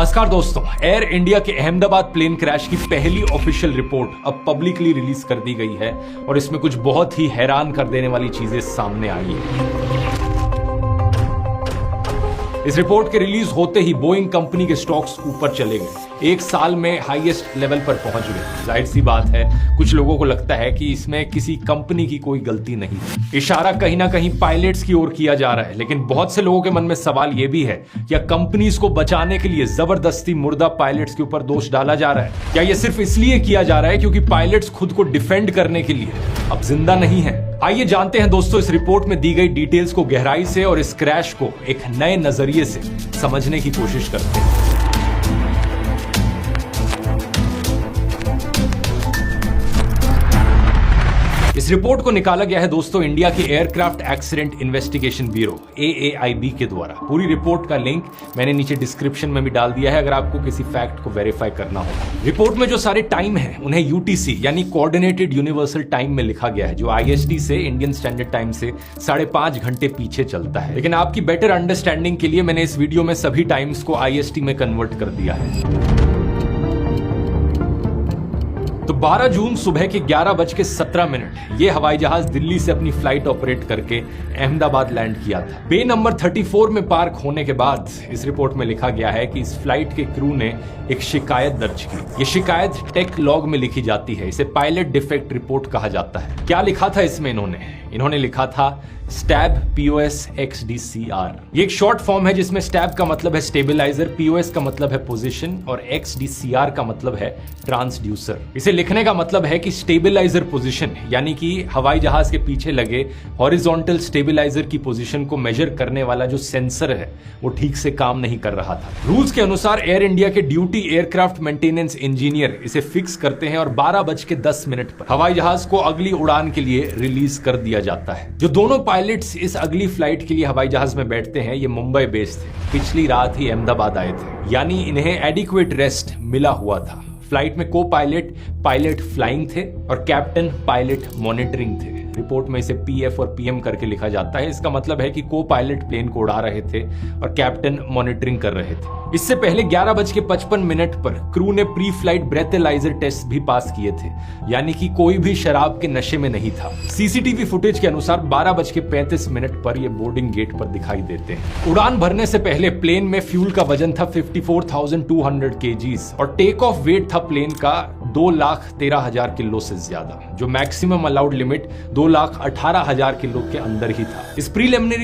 नमस्कार दोस्तों, air India के अहमदाबाद प्लेन क्रैश की पहली ऑफिशियल रिपोर्ट अब पब्लिकली रिलीज कर दी गई है और इसमें कुछ बहुत ही हैरान कर देने वाली चीजें सामने आई हैं। इस रिपोर्ट के रिलीज होते ही बोइंग कंपनी के स्टॉक्स ऊपर चले गए, एक साल में हाईएस्ट लेवल पर पहुंच गए। जाहिर सी बात है, कुछ लोगों को लगता है कि इसमें किसी कंपनी की कोई गलती नहीं है। इशारा कहीं ना कहीं पायलट्स की ओर किया जा रहा है, लेकिन बहुत से लोगों के मन में सवाल यह भी है, क्या कंपनीज को बचाने के लिए जबरदस्ती मुर्दा पायलट्स के ऊपर दोष डाला जा रहा है? क्या यह सिर्फ इसलिए किया जा रहा है क्योंकि पायलट्स खुद को डिफेंड करने के लिए अब जिंदा नहीं है? आइए जानते हैं दोस्तों इस रिपोर्ट में दी गई डिटेल्स को गहराई से और इस क्रैश को एक नए नजरिए से समझने की कोशिश करते हैं। इस रिपोर्ट को निकाला गया है दोस्तों इंडिया के aircraft accident investigation bureau AAIB के द्वारा। पूरी रिपोर्ट का लिंक मैंने नीचे डिस्क्रिप्शन में भी डाल दिया है अगर आपको किसी फैक्ट को वेरीफाई करना हो। रिपोर्ट में जो सारे टाइम है उन्हें UTC यानी कोऑर्डिनेटेड यूनिवर्सल टाइम में लिखा गया है, जो IST से इंडियन स्टैंडर्ड टाइम से 5.5 घंटे पीछे चलता है। लेकिन आपकी बेटर अंडरस्टैंडिंग के लिए मैंने इस वीडियो में सभी टाइम्स को IST में कन्वर्ट कर दिया है। तो 12 जून सुबह के 11:17 ये हवाई जहाज दिल्ली से अपनी फ्लाइट ऑपरेट करके अहमदाबाद लैंड किया था। बे नंबर 34 में पार्क होने के बाद इस रिपोर्ट में लिखा गया है कि इस फ्लाइट के क्रू ने एक शिकायत दर्ज की। ये शिकायत टेक लॉग में लिखी जाती है, इसे पायलट डिफेक्ट रिपोर्ट कहा जाता है। क्या लिखा था इसमें? इन्होंने लिखा था स्टैब POS XDCR। ये एक शॉर्ट फॉर्म है जिसमें स्टैब का मतलब है स्टेबलाइजर, POS का मतलब है पोजीशन और XDCR का मतलब है ट्रांसड्यूसर। इसे लिखने का मतलब है कि स्टेबलाइजर पोजीशन यानी कि हवाई जहाज के पीछे लगे हॉरिजॉन्टल स्टेबलाइजर की पोजीशन को मेजर करने वाला जो सेंसर है वो ठीक से काम नहीं कर रहा था। रूल्स के अनुसार एयर इंडिया के ड्यूटी एयरक्राफ्ट मेंटेनेंस इंजीनियर इसे फिक्स करते हैं और 12:10 पर हवाई जहाज को अगली उड़ान के लिए रिलीज कर दिया जाता है। जो दोनों पायलट्स इस अगली फ्लाइट के लिए हवाई जहाज में बैठते हैं ये मुंबई बेस्ड थे, पिछली रात ही अहमदाबाद आए थे, यानी इन्हें एडिक्वेट रेस्ट मिला हुआ था। फ्लाइट में को पायलट फ्लाइंग थे और कैप्टन पायलट मॉनिटरिंग थे। रिपोर्ट में इसे PF और PM करके लिखा जाता है। इसका मतलब है कि को पायलट प्लेन को उड़ा रहे थे और कैप्टन मॉनिटरिंग कर रहे थे। इससे पहले 11:55 पर क्रू ने प्री फ्लाइट ब्रेथेलाइजर टेस्ट भी पास किए थे, यानी कि कोई भी शराब के नशे में नहीं था। CCTV फुटेज के अनुसार 12:35 पर ये बोर्डिंग गेट पर दिखाई देते हैं। उड़ान भरने से पहले प्लेन में फ्यूल का वजन था 54,200 kgs और टेक ऑफ वेट था प्लेन का 2,13,000 किलो से ज्यादा, जो मैक्सिमम अलाउड लिमिट 2,18,000 किलो के अंदर ही था। इस प्रीलिमिनरी